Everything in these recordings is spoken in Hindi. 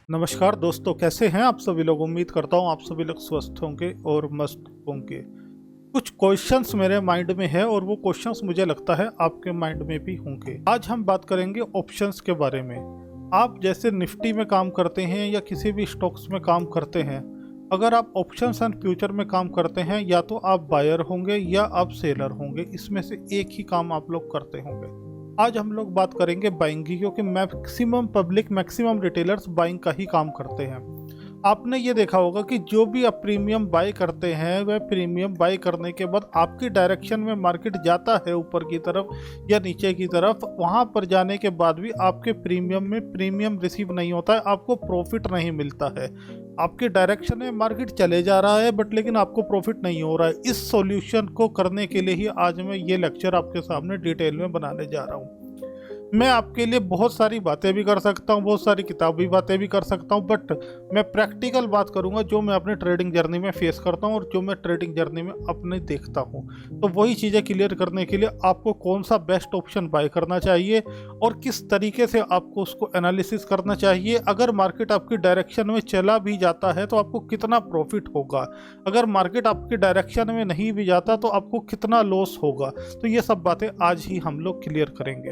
नमस्कार दोस्तों, कैसे हैं आप सभी लोग। उम्मीद करता हूं आप सभी लोग स्वस्थ होंगे और मस्त होंगे। कुछ क्वेश्चंस मेरे माइंड में है और वो क्वेश्चंस मुझे लगता है आपके माइंड में भी होंगे। आज हम बात करेंगे ऑप्शंस के बारे में। आप जैसे निफ्टी में काम करते हैं या किसी भी स्टॉक्स में काम करते हैं, अगर आप ऑप्शंस एंड फ्यूचर में काम करते हैं या तो आप बायर होंगे या आप सेलर होंगे। इसमें से एक ही काम आप लोग करते होंगे। आज हम लोग बात करेंगे बाइंग की, क्योंकि maximum public, maximum retailers buying का ही काम करते हैं। आपने ये देखा होगा कि जो भी आप प्रीमियम बाय करते हैं, वह प्रीमियम बाय करने के बाद आपकी डायरेक्शन में मार्केट जाता है ऊपर की तरफ या नीचे की तरफ। वहाँ पर जाने के बाद भी आपके प्रीमियम में प्रीमियम रिसीव नहीं होता है, आपको प्रॉफिट नहीं मिलता है। आपके डायरेक्शन में मार्केट चले जा रहा है बट लेकिन आपको प्रॉफिट नहीं हो रहा है। इस सॉल्यूशन को करने के लिए ही आज मैं ये लेक्चर आपके सामने डिटेल में बनाने जा रहा हूँ। मैं आपके लिए बहुत सारी बातें भी कर सकता हूँ, बहुत सारी किताबी बातें भी कर सकता हूँ, बट मैं प्रैक्टिकल बात करूँगा जो मैं अपने ट्रेडिंग जर्नी में फेस करता हूँ और जो मैं ट्रेडिंग जर्नी में अपने देखता हूँ। तो वही चीज़ें क्लियर करने के लिए आपको कौन सा बेस्ट ऑप्शन बाय करना चाहिए और किस तरीके से आपको उसको एनालिसिस करना चाहिए। अगर मार्केट आपकी डायरेक्शन में चला भी जाता है तो आपको कितना प्रॉफिट होगा, अगर मार्केट आपकी डायरेक्शन में नहीं भी जाता तो आपको कितना लॉस होगा। तो ये सब बातें आज ही हम लोग क्लियर करेंगे।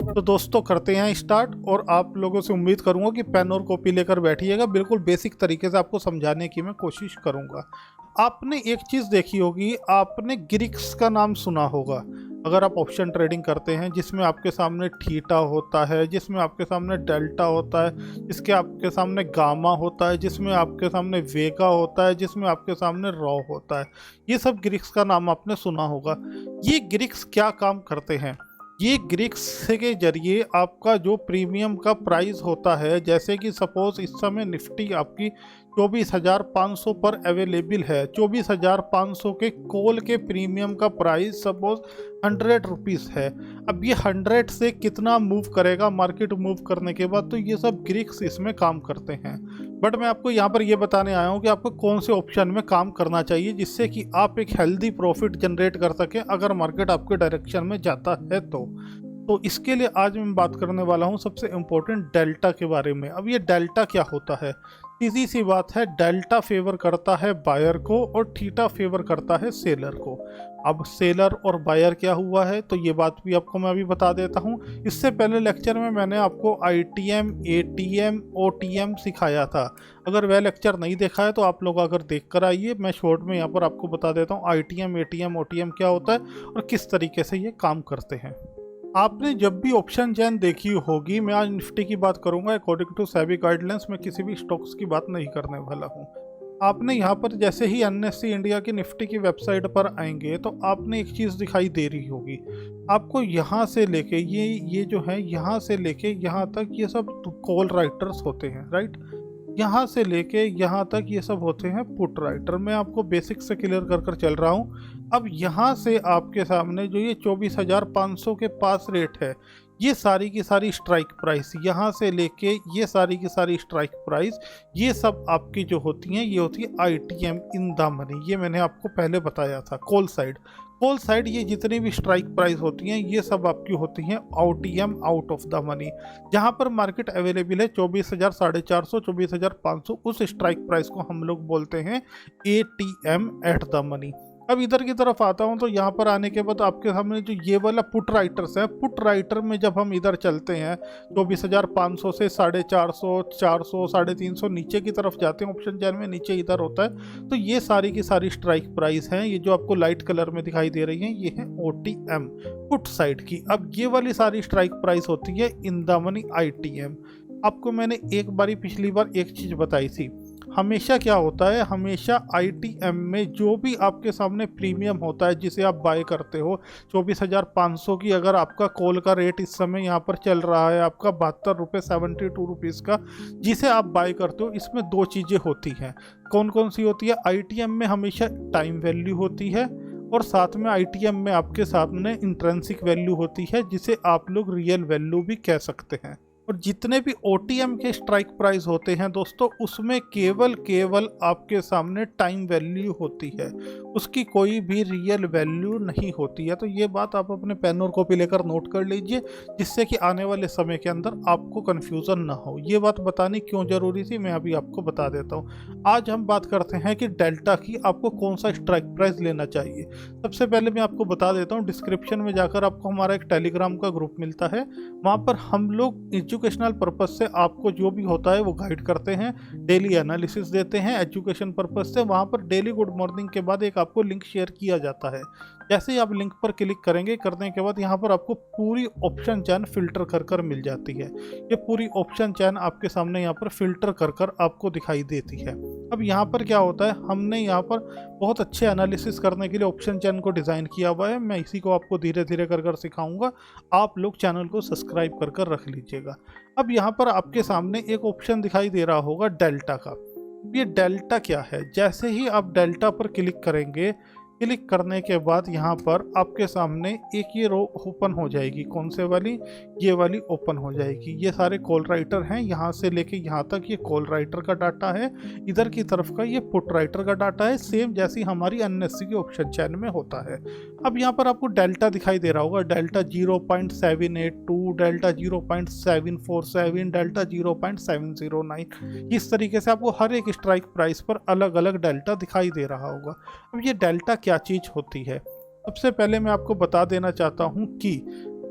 तो दोस्तों करते हैं स्टार्ट, और आप लोगों से उम्मीद करूंगा कि पेन और कॉपी लेकर बैठिएगा। बिल्कुल बेसिक तरीके से आपको समझाने की मैं कोशिश करूंगा। आपने एक चीज़ देखी होगी, आपने ग्रिक्स का नाम सुना होगा। अगर आप ऑप्शन ट्रेडिंग करते हैं जिसमें आपके सामने थीटा होता है, जिसमें आपके सामने डेल्टा होता है, जिसके आपके सामने गामा होता है, जिसमें आपके सामने वेगा होता है, जिसमें आपके सामने रॉ होता है, ये सब ग्रिक्स का नाम आपने सुना होगा। ये ग्रिक्स क्या काम करते हैं? ये ग्रिक्स के जरिए आपका जो प्रीमियम का प्राइस होता है, जैसे कि सपोज इस समय निफ्टी आपकी 24,500 पर अवेलेबल है। 24,500 के कॉल के प्रीमियम का प्राइस सपोज 100 रुपीज़ है। अब ये 100 से कितना मूव करेगा मार्केट मूव करने के बाद, तो ये सब ग्रिक्स इसमें काम करते हैं। बट मैं आपको यहाँ पर ये बताने आया हूँ कि आपको कौन से ऑप्शन में काम करना चाहिए जिससे कि आप एक हेल्दी प्रॉफिट जनरेट कर सकें अगर मार्केट आपके डायरेक्शन में जाता है तो इसके लिए आज मैं बात करने वाला हूँ सबसे इम्पोर्टेंट डेल्टा के बारे में। अब ये डेल्टा क्या होता है? सीधी सी बात है, डेल्टा फेवर करता है बायर को और थीटा फेवर करता है सेलर को। अब सेलर और बायर क्या हुआ है तो ये बात भी आपको मैं अभी बता देता हूँ। इससे पहले लेक्चर में मैंने आपको ITM, ATM, OTM सिखाया था। अगर वह लेक्चर नहीं देखा है तो आप लोग अगर देख कर आइए। मैं शॉर्ट में यहाँ पर आपको बता देता हूँ ITM, ATM, OTM क्या होता है और किस तरीके से ये काम करते हैं। आपने जब भी ऑप्शन चेन देखी होगी, मैं आज निफ्टी की बात करूंगा अकॉर्डिंग टू सेबी गाइडलाइंस, मैं किसी भी स्टॉक्स की बात नहीं करने वाला हूं। आपने यहाँ पर जैसे ही NSE इंडिया की निफ्टी की वेबसाइट पर आएंगे तो आपने एक चीज़ दिखाई दे रही होगी। आपको यहाँ से लेके ये जो है, यहाँ से लेके यहाँ तक ये सब कॉल राइटर्स होते हैं, राइट। यहाँ से लेके यहाँ तक ये सब होते हैं पुट राइटर। मैं आपको बेसिक से क्लियर कर चल रहा हूँ। अब यहाँ से आपके सामने जो ये 24,500 के पास रेट है, ये सारी की सारी स्ट्राइक प्राइस, यहाँ से लेके ये सारी की सारी स्ट्राइक प्राइस, ये सब आपकी जो होती हैं ये होती है ITM इन द मनी। ये मैंने आपको पहले बताया था। कॉल साइड ये जितनी भी स्ट्राइक प्राइस होती हैं ये सब आपकी होती हैं OTM, out of the money. जहाँ पर मार्केट अवेलेबल है 24,000, 450, 24,500, उस स्ट्राइक प्राइस को हम लोग बोलते हैं ATM, एट द मनी। अब इधर की तरफ आता हूँ तो यहाँ पर आने के बाद आपके सामने जो ये वाला पुट राइटर्स है, पुट राइटर में जब हम इधर चलते हैं 24,500 से 450, 400, 350 नीचे की तरफ जाते हैं, ऑप्शन चेन में नीचे इधर होता है, तो ये सारी की सारी स्ट्राइक प्राइस हैं। ये जो आपको लाइट कलर में दिखाई दे रही हैं ये है OTM, पुट साइड की। अब ये वाली सारी स्ट्राइक प्राइस होती है इन द मनी ITM। आपको मैंने एक बारी पिछली बार एक चीज़ बताई थी, हमेशा क्या होता है, हमेशा ITM में जो भी आपके सामने प्रीमियम होता है जिसे आप बाय करते हो, 24,500 की अगर आपका कॉल का रेट इस समय यहाँ पर चल रहा है आपका 72 रुपये, 72 रुपीज़ का, जिसे आप बाय करते हो, इसमें दो चीज़ें होती हैं। कौन कौन सी होती है? ITM में हमेशा टाइम वैल्यू होती है और साथ में ITM में आपके सामने इंट्रिंसिक वैल्यू होती है जिसे आप लोग रियल वैल्यू भी कह सकते हैं। और जितने भी OTM के स्ट्राइक प्राइस होते हैं दोस्तों, उसमें केवल केवल आपके सामने टाइम वैल्यू होती है, उसकी कोई भी रियल वैल्यू नहीं होती है। तो ये बात आप अपने पेन और कॉपी लेकर नोट कर लीजिए, जिससे कि आने वाले समय के अंदर आपको कन्फ्यूज़न ना हो। ये बात बतानी क्यों ज़रूरी थी, मैं अभी आपको बता देता हूँ। आज हम बात करते हैं कि डेल्टा की आपको कौन सा स्ट्राइक प्राइस लेना चाहिए। सबसे पहले मैं आपको बता देता हूँ, डिस्क्रिप्शन में जाकर आपको हमारा एक टेलीग्राम का ग्रुप मिलता है। वहाँ पर हम लोग एजुकेशनल पर्पज़ से आपको जो भी होता है वो गाइड करते हैं, डेली एनालिसिस देते हैं एजुकेशन पर्पज़ से। वहाँ पर डेली गुड मॉर्निंग के बाद एक आपको लिंक शेयर किया जाता है। जैसे ही आप लिंक पर क्लिक करेंगे, करने के बाद यहाँ पर आपको पूरी ऑप्शन चैन फिल्टर कर कर मिल जाती है। ये पूरी ऑप्शन चैन आपके सामने यहाँ पर फिल्टर कर कर आपको दिखाई देती है। अब यहाँ पर क्या होता है, हमने यहाँ पर बहुत अच्छे एनालिसिस करने के लिए ऑप्शन चैन को डिज़ाइन किया हुआ है। मैं इसी को आपको धीरे धीरे कर कर सिखाऊंगा। आप लोग चैनल को सब्सक्राइब कर कर रख लीजिएगा। अब यहाँ पर आपके सामने एक ऑप्शन दिखाई दे रहा होगा डेल्टा का। ये डेल्टा क्या है, जैसे ही आप डेल्टा पर क्लिक करेंगे, क्लिक करने के बाद यहाँ पर आपके सामने एक ये रो ओपन हो जाएगी। कौन से वाली? ये वाली ओपन हो जाएगी। ये सारे कॉल राइटर हैं, यहाँ से लेके यहाँ तक ये कॉल राइटर का डाटा है, इधर की तरफ का ये पुट राइटर का डाटा है, सेम जैसी हमारी एनएससी की ऑप्शन चैन में होता है। अब यहाँ पर आपको डेल्टा दिखाई दे रहा होगा, डेल्टा 0.782, डेल्टा 0.747, डेल्टा 0.709। इस तरीके से आपको हर एक स्ट्राइक प्राइस पर अलग अलग डेल्टा दिखाई दे रहा होगा। अब ये डेल्टा क्या चीज़ होती है, सबसे पहले मैं आपको बता देना चाहता हूँ कि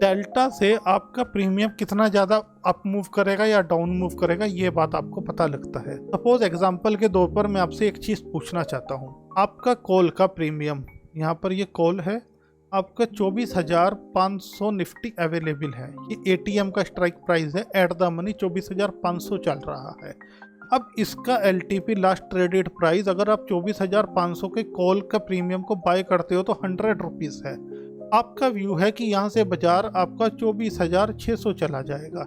डेल्टा से आपका प्रीमियम कितना ज़्यादा अप मूव करेगा या डाउन मूव करेगा, ये बात आपको पता लगता है। सपोज एग्जांपल के तौर पर मैं आपसे एक चीज़ पूछना चाहता हूँ। आपका कॉल का प्रीमियम, यहाँ पर ये कॉल है, आपका 24,500 निफ्टी अवेलेबल है। ये ATM का स्ट्राइक प्राइस है, एट द मनी 24,500 चल रहा है। अब इसका LTP लास्ट ट्रेडेड प्राइस, अगर आप 24,500 के कॉल का प्रीमियम को बाय करते हो तो 100 रुपीज़ है। आपका व्यू है कि यहाँ से बाजार आपका 24,600 चला जाएगा।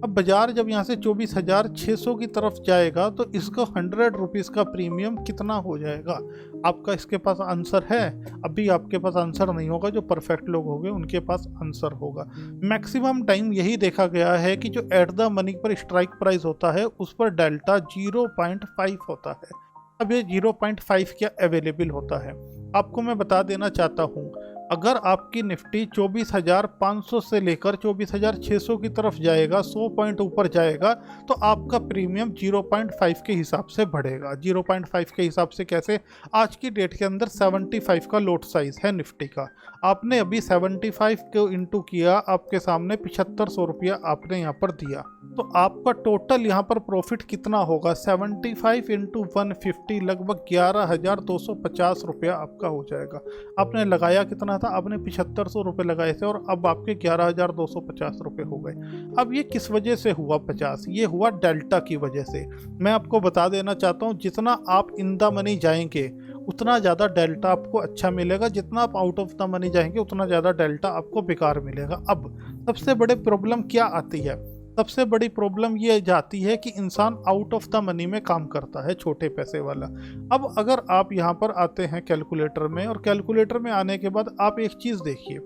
अब बाजार जब यहाँ से 24,600 की तरफ जाएगा तो इसका 100 रुपीज़ का प्रीमियम कितना हो जाएगा? आपका इसके पास आंसर है? अभी आपके पास आंसर नहीं होगा, जो परफेक्ट लोग होंगे उनके पास आंसर होगा। मैक्सिमम टाइम यही देखा गया है कि जो एट द मनी पर स्ट्राइक प्राइस होता है उस पर डेल्टा 0.5 होता है। अब ये 0.5 क्या अवेलेबल होता है, आपको मैं बता देना चाहता हूँ। अगर आपकी निफ्टी 24,500 से लेकर 24,600 की तरफ जाएगा, 100 पॉइंट ऊपर जाएगा, तो आपका प्रीमियम 0.5 के हिसाब से बढ़ेगा। 0.5 के हिसाब से कैसे? आज की डेट के अंदर 75 का लोट साइज है निफ्टी का। आपने अभी 75 को इंटू किया, आपके सामने 7500 रुपया आपने यहाँ पर दिया, तो आपका टोटल यहाँ पर प्रॉफिट कितना होगा? 75 इंटू 150 लगभग 11,250 रुपया आपका हो जाएगा। आपने लगाया कितना था? आपने 7500 रुपये लगाए थे और अब आपके 11,250 रुपये हो गए। अब ये किस वजह से हुआ 50? ये हुआ डेल्टा की वजह से। मैं आपको बता देना चाहता हूँ, जितना आप इन द मनी जाएंगे उतना ज़्यादा डेल्टा आपको अच्छा मिलेगा, जितना आप आउट ऑफ द मनी जाएंगे उतना ज़्यादा डेल्टा आपको बेकार मिलेगा। अब सबसे बड़े प्रॉब्लम क्या आती है? सबसे बड़ी प्रॉब्लम ये जाती है कि इंसान आउट ऑफ द मनी में काम करता है, छोटे पैसे वाला। अब अगर आप यहाँ पर आते हैं कैलकुलेटर में, और कैलकुलेटर में आने के बाद आप एक चीज़ देखिए,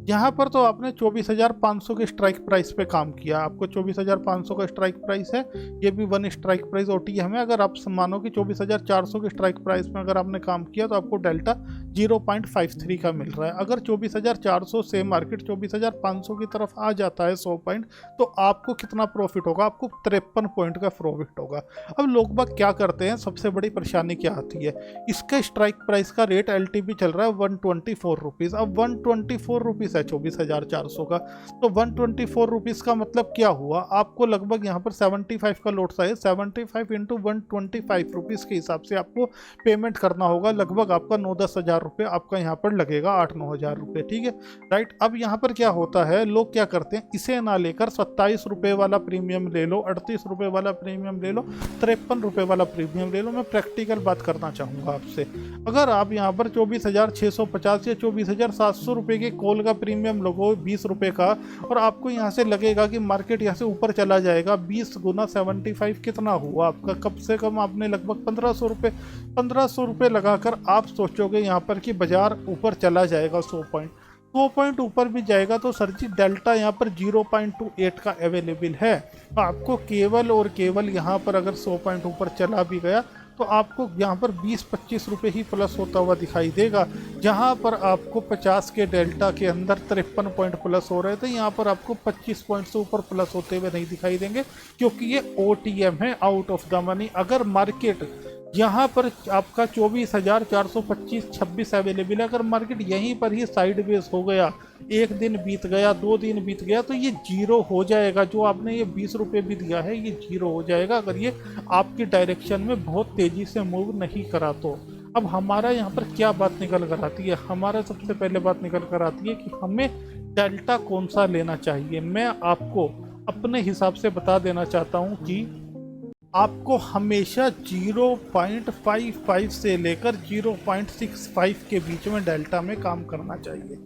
यहाँ पर तो आपने 24,500 के स्ट्राइक प्राइस पे काम किया, आपको 24,500 का स्ट्राइक प्राइस है, ये भी वन स्ट्राइक प्राइस OTM है। अगर आप मानो कि 24,400 के स्ट्राइक प्राइस में अगर आपने काम किया तो आपको डेल्टा 0.53 का मिल रहा है। अगर 24,400 से मार्केट 24,500 की तरफ आ जाता है 100 पॉइंट, तो आपको कितना प्रॉफिट होगा? आपको 53 पॉइंट का प्रॉफिट होगा। अब लोग बाग क्या करते हैं, सबसे बड़ी परेशानी क्या आती है, इसका स्ट्राइक प्राइस का रेट LTP चल रहा है 124 रुपीज़। अब 124 रुपीज़ 24,400 का, तो 124 रुपीज़ का मतलब क्या हुआ? आपको लगभग यहाँ पर 75 का लोट साइज, 75 इंटू 125 रुपीज़ के हिसाब से आपको पेमेंट करना होगा। लगभग आपका 9-10 हज़ार रुपये आपका यहाँ पर लगेगा, 8-9 हज़ार रुपये, ठीक है, राइट। अब यहाँ पर क्या होता है, लोग क्या करते हैं, इसे ना लेकर 27 रुपये वाला प्रीमियम ले लो, 38 रुपये वाला प्रीमियम ले लो, 53 रुपये वाला प्रीमियम ले लो। मैं प्रैक्टिकल बात करना चाहूँगा आपसे। अगर आप यहाँ पर 24,650 या 24,700 रुपये के कॉल का प्रीमियम लगो 20 रुपये का, और आपको यहाँ से लगेगा कि मार्केट यहाँ से ऊपर चला जाएगा, 20 गुना 75 कितना हुआ आपका? कम से कम आपने लगभग 1500 रुपये लगाकर आप सोचोगे यहाँ पर कि बाजार ऊपर चला जाएगा 100 पॉइंट। 100 पॉइंट ऊपर भी जाएगा तो सर जी डेल्टा यहाँ पर 0.28 का अवेलेबल है। आपको केवल और केवल यहाँ पर अगर 100 पॉइंट ऊपर चला भी गया तो आपको यहाँ पर 20-25 रुपये ही प्लस होता हुआ दिखाई देगा। जहाँ पर आपको 50 के डेल्टा के अंदर 53 पॉइंट प्लस हो रहे थे, यहाँ पर आपको 25 पॉइंट से ऊपर प्लस होते हुए नहीं दिखाई देंगे, क्योंकि ये OTM है, आउट ऑफ द मनी। अगर मार्केट यहाँ पर आपका 24,425-26 अवेलेबल है, अगर मार्केट यहीं पर ही साइडवेज हो गया, एक दिन बीत गया, 2 दिन बीत गया, तो ये जीरो हो जाएगा। जो आपने ये 20 रुपये भी दिया है ये जीरो हो जाएगा अगर ये आपकी डायरेक्शन में बहुत तेज़ी से मूव नहीं करा तो। अब हमारा यहाँ पर क्या बात निकल कर आती है, हमारा सबसे पहले बात निकल कर आती है कि हमें डेल्टा कौन सा लेना चाहिए। मैं आपको अपने हिसाब से बता देना चाहता हूँ कि आपको हमेशा 0.55 से लेकर 0.65 के बीच में डेल्टा में काम करना चाहिए।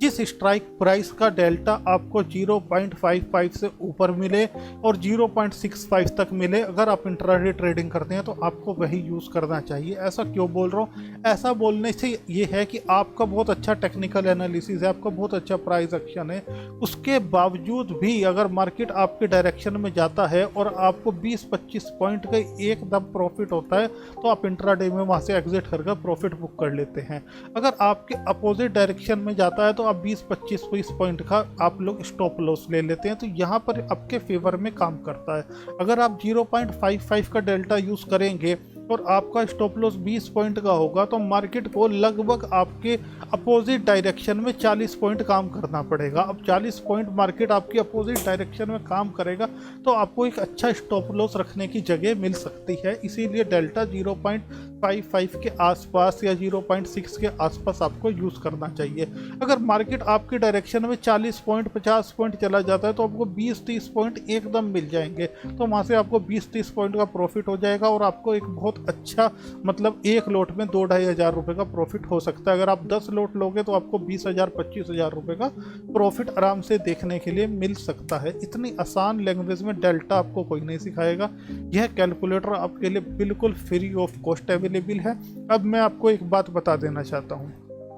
जिस स्ट्राइक प्राइस का डेल्टा आपको 0.55 से ऊपर मिले और 0.65 तक मिले, अगर आप इंट्राडे ट्रेडिंग करते हैं तो आपको वही यूज़ करना चाहिए। ऐसा क्यों बोल रहा हूँ, ऐसा बोलने से ये है कि आपका बहुत अच्छा टेक्निकल एनालिसिस है, आपका बहुत अच्छा प्राइस एक्शन है, उसके बावजूद भी अगर मार्केट आपके डायरेक्शन में जाता है और आपको 20-25 पॉइंट का एकदम प्रॉफिट होता है तो आप इंट्राडे में वहाँ से एग्जिट करके प्रॉफिट बुक कर लेते हैं। अगर आपके अपोजिट डायरेक्शन में जाता है तो आप 20-25 पॉइंट का आप लोग स्टॉप लॉस ले लेते हैं, तो यहाँ पर आपके फेवर में काम करता है। अगर आप 0.55 का डेल्टा यूज़ करेंगे और आपका स्टॉप लॉस 20 पॉइंट का होगा तो मार्केट को लगभग आपके अपोजिट डायरेक्शन में 40 पॉइंट काम करना पड़ेगा। अब 40 पॉइंट मार्केट आपकी अपोजिट डायरेक्शन में काम करेगा तो आपको एक अच्छा स्टॉप लॉस रखने की जगह मिल सकती है। इसीलिए डेल्टा 0.55 के आसपास या 0.6 के आसपास आपको यूज़ करना चाहिए। अगर मार्केट आपके डायरेक्शन में 40 पॉइंट 50 पॉइंट चला जाता है तो आपको 20-30 पॉइंट एकदम मिल जाएंगे, तो वहाँ से आपको 20-30 पॉइंट का प्रॉफिट हो जाएगा और आपको एक बहुत अच्छा मतलब एक लोट में 2-2.5 हज़ार रुपये का प्रॉफिट हो सकता है। अगर आप 10 लोट लोगे तो आपको 20,000-25,000 रुपये का प्रॉफिट आराम से देखने के लिए मिल सकता है। इतनी आसान लैंग्वेज में डेल्टा आपको कोई नहीं सिखाएगा। यह कैलकुलेटर आपके लिए बिल्कुल फ्री ऑफ कॉस्ट अवेलेबल है। अब मैं आपको एक बात बता देना चाहता हूँ।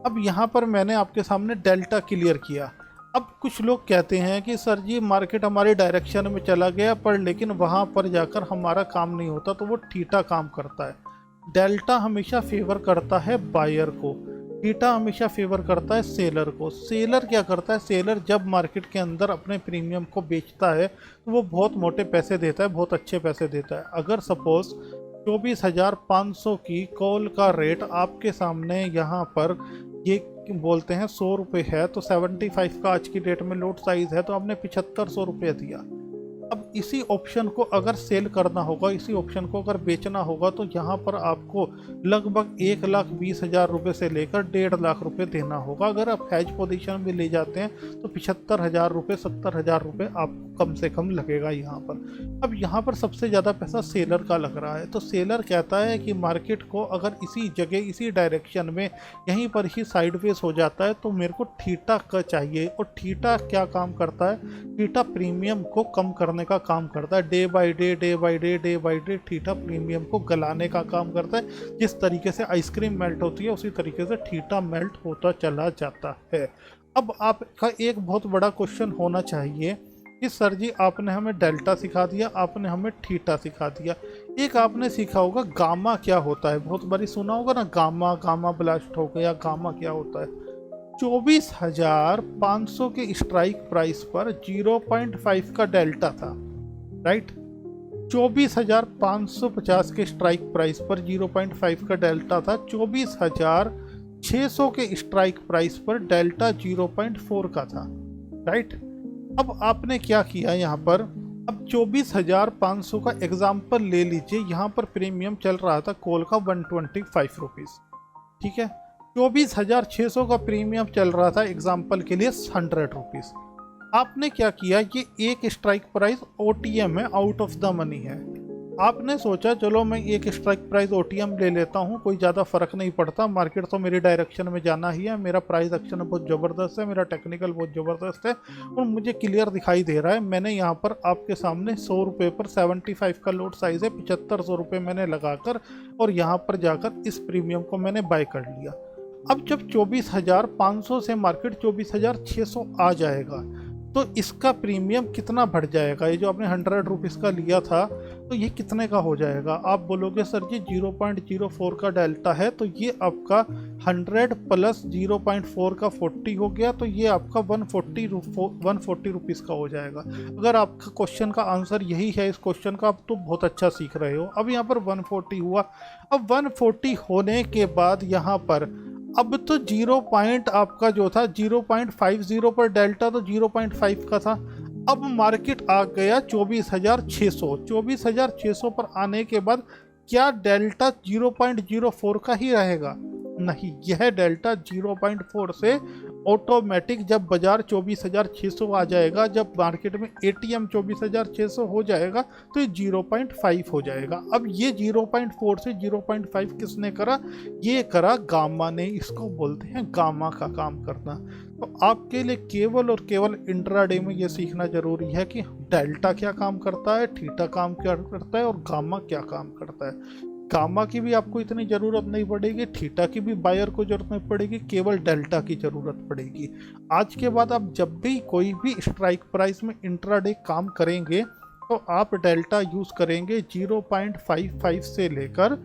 अब यहाँ पर मैंने आपके सामने डेल्टा क्लियर किया। अब कुछ लोग कहते हैं कि सर जी मार्केट हमारे डायरेक्शन में चला गया पर लेकिन वहाँ पर जाकर हमारा काम नहीं होता, तो वो थीटा काम करता है। डेल्टा हमेशा फेवर करता है बायर को, थीटा हमेशा फेवर करता है सेलर को। सेलर क्या करता है, सेलर जब मार्केट के अंदर अपने प्रीमियम को बेचता है तो वो बहुत मोटे पैसे देता है, बहुत अच्छे पैसे देता है। अगर सपोज 24,500 की कॉल का रेट आपके सामने यहाँ पर ये बोलते हैं 100 रुपये है, तो 75 का आज की डेट में लोट साइज है, तो आपने 7500 रुपये दिया। अब इसी ऑप्शन को अगर सेल करना होगा, इसी ऑप्शन को अगर बेचना होगा तो यहाँ पर आपको लगभग 1,20,000 रुपये से लेकर 1.5 लाख रुपये देना होगा। अगर आप हैज पोजीशन में ले जाते हैं तो 75,000 रुपये 70,000 रुपये आपको कम से कम लगेगा यहाँ पर। अब यहाँ पर सबसे ज़्यादा पैसा सेलर का लग रहा है, तो सेलर कहता है कि मार्केट को अगर इसी जगह इसी डायरेक्शन में यहीं पर ही साइडवेज हो जाता है तो मेरे को थीटा का चाहिए। और थीटा क्या काम करता है, थीटा प्रीमियम को कम करने का काम करता है। Day by day day by day day by day theta premium को गलाने का काम करता है। जिस तरीके से आइसक्रीम मेल्ट होती है उसी तरीके से थीटा मेल्ट होता चला जाता है। अब आपका एक बहुत बड़ा क्वेश्चन होना चाहिए कि सर जी आपने हमें डेल्टा सिखा दिया, आपने हमें थीटा सिखा दिया, एक आपने सीखा होगा गामा क्या होता है। बहुत बारी सुना होगा ना, गामा, गामा ब्लास्ट हो गया, गामा क्या होता है। 24,500 के स्ट्राइक प्राइस पर 0.5 का डेल्टा था, राइट। 24,550 के स्ट्राइक प्राइस पर 0.5 का डेल्टा था। 24,600 के स्ट्राइक प्राइस पर डेल्टा 0.4 का था, राइट। अब आपने क्या किया यहाँ पर, अब 24,500 का एग्जाम्पल ले लीजिए। यहाँ पर प्रीमियम चल रहा था कॉल का 125 रुपीज़, ठीक है। 24,600 का प्रीमियम चल रहा था एग्जाम्पल के लिए 100 रुपीज़। आपने क्या किया, ये एक स्ट्राइक प्राइस OTM है, आउट ऑफ द मनी है। आपने सोचा चलो मैं एक स्ट्राइक प्राइस OTM ले लेता हूँ, कोई ज़्यादा फर्क नहीं पड़ता, मार्केट तो मेरी डायरेक्शन में जाना ही है, मेरा प्राइस एक्शन बहुत ज़बरदस्त है, मेरा टेक्निकल बहुत ज़बरदस्त है और मुझे क्लियर दिखाई दे रहा है। मैंने यहाँ पर आपके सामने 100 रुपये पर 75 का लोड साइज़ है, 7500 रुपये मैंने लगाकर और यहाँ पर जाकर इस प्रीमियम को मैंने बाय कर लिया। अब जब 24,500 से मार्केट 24,600 आ जाएगा तो इसका प्रीमियम कितना बढ़ जाएगा? ये जो आपने 100 रुपीज़ का लिया था तो ये कितने का हो जाएगा? आप बोलोगे सर जी 0.04 का डेल्टा है, तो ये आपका 100 प्लस 0.4 का 40 हो गया, तो ये आपका 140 रुपीज़ का हो जाएगा। अगर आपका क्वेश्चन का आंसर यही है इस क्वेश्चन का, आप तो बहुत अच्छा सीख रहे हो। अब यहाँ पर 140 हुआ। अब 140 होने के बाद यहाँ पर अब तो 0 पॉइंट आपका जो था 0.50 पर डेल्टा तो 0.5 का था। अब मार्केट आ गया 24,600। 24,600 पर आने के बाद क्या डेल्टा 0.04 का ही रहेगा? नहीं, यह डेल्टा 0.4 से ऑटोमेटिक जब बाजार 24,600 आ जाएगा, जब मार्केट में एटीएम 24,600 हो जाएगा तो ये 0.5 हो जाएगा। अब ये 0.4 से 0.5 किसने करा? ये करा गामा ने। इसको बोलते हैं गामा का काम करना। तो आपके लिए केवल और केवल इंट्राडे में ये सीखना जरूरी है कि डेल्टा क्या काम करता है, थीटा काम क्या करता है और गामा क्या काम करता है। गामा की भी आपको इतनी ज़रूरत नहीं पड़ेगी, थीटा की भी बायर को ज़रूरत नहीं पड़ेगी, केवल डेल्टा की ज़रूरत पड़ेगी। आज के बाद आप जब भी कोई भी स्ट्राइक प्राइस में इंट्राडे काम करेंगे तो आप डेल्टा यूज़ करेंगे 0.55 से लेकर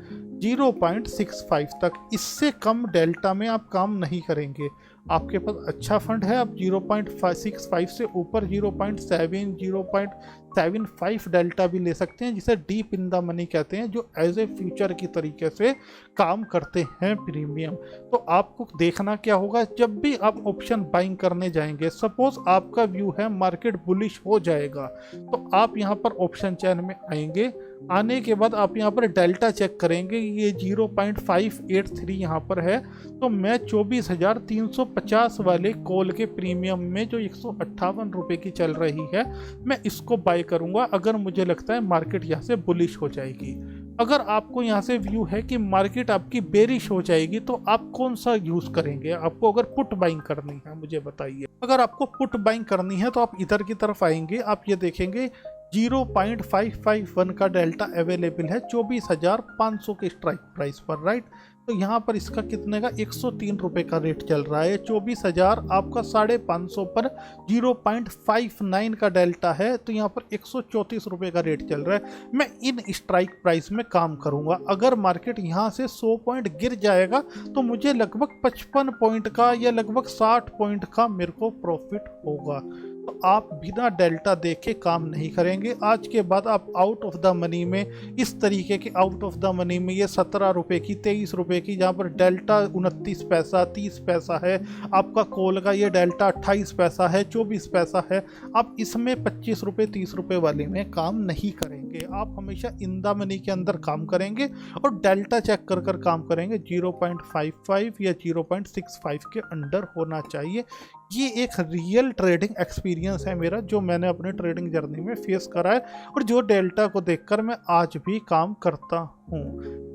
0.65 तक। इससे कम डेल्टा में आप काम नहीं करेंगे। आपके पास अच्छा फंड है, आप 0.65 से ऊपर 0.7 0.75 डेल्टा भी ले सकते हैं, जिसे डीप इन द मनी कहते हैं, जो एज ए फ्यूचर की तरीके से काम करते हैं प्रीमियम। तो आपको देखना क्या होगा, जब भी आप ऑप्शन बाइंग करने जाएंगे, सपोज आपका व्यू है मार्केट बुलिश हो जाएगा, तो आप यहाँ पर ऑप्शन चेन में आएंगे। आने के बाद आप यहाँ पर डेल्टा चेक करेंगे, ये 0.583 यहाँ पर है, तो मैं 24,350 वाले कॉल के प्रीमियम में जो 158 रुपये की चल रही है, मैं इसको बाय करूँगा अगर मुझे लगता है मार्केट यहाँ से बुलिश हो जाएगी। अगर आपको यहाँ से व्यू है कि मार्केट आपकी बेरिश हो जाएगी, तो आप कौन सा यूज़ करेंगे? आपको अगर पुट बाइंग करनी है मुझे बताइए। अगर आपको पुट बाइंग करनी है तो आप इधर की तरफ आएंगे, आप ये देखेंगे 0.551 का डेल्टा अवेलेबल है 24,500 के स्ट्राइक प्राइस पर, राइट। तो यहाँ पर इसका कितने का 103 रुपये का रेट चल रहा है। 24,000 आपका 550 पर 0.59 का डेल्टा है, तो यहाँ पर 134 रुपये का रेट चल रहा है। मैं इन स्ट्राइक प्राइस में काम करूँगा। अगर मार्केट यहाँ से 100 पॉइंट गिर जाएगा तो मुझे लगभग 55 पॉइंट का या लगभग 60 पॉइंट का मेरे को प्रॉफिट होगा। तो आप बिना डेल्टा देखे काम नहीं करेंगे। आज के बाद आप आउट ऑफ द मनी में इस तरीके के आउट ऑफ द मनी में ये 17 रुपये की 23 रुपये की, जहाँ पर डेल्टा 29 पैसा 30 पैसा है, आपका कॉल का ये डेल्टा 28 पैसा है 24 पैसा है, आप इसमें 25 रुपये 30 रुपये वाले में काम नहीं करेंगे। आप हमेशा इन द मनी के अंदर काम करेंगे और डेल्टा चेक कर कर काम करेंगे। 0.55 या 0.65 के अंडर होना चाहिए। ये एक रियल ट्रेडिंग एक्सपीरियंस है मेरा, जो मैंने अपने ट्रेडिंग जर्नी में फेस करा है और जो डेल्टा को देखकर मैं आज भी काम करता हूँ।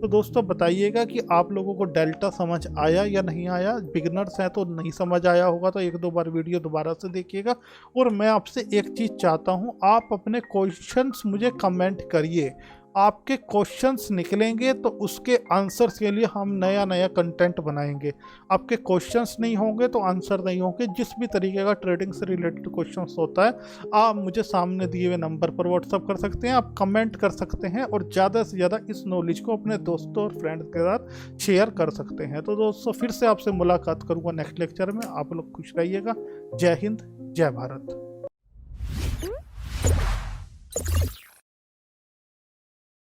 तो दोस्तों बताइएगा कि आप लोगों को डेल्टा समझ आया या नहीं आया। बिगनर्स हैं तो नहीं समझ आया होगा तो एक दो बार वीडियो दोबारा से देखिएगा। और मैं आपसे एक चीज़ चाहता हूँ, आप अपने क्वेश्चंस मुझे कमेंट करिए। आपके क्वेश्चंस निकलेंगे तो उसके आंसर्स के लिए हम नया नया कंटेंट बनाएंगे। आपके क्वेश्चंस नहीं होंगे तो आंसर नहीं होंगे। जिस भी तरीके का ट्रेडिंग से रिलेटेड क्वेश्चंस होता है, आप मुझे सामने दिए हुए नंबर पर व्हाट्सअप कर सकते हैं, आप कमेंट कर सकते हैं और ज़्यादा से ज़्यादा इस नॉलेज को अपने दोस्तों और फ्रेंड्स के साथ शेयर कर सकते हैं। तो दोस्तों फिर से आपसे मुलाकात करूँगा नेक्स्ट लेक्चर में। आप लोग खुश रहिएगा। जय हिंद, जय भारत।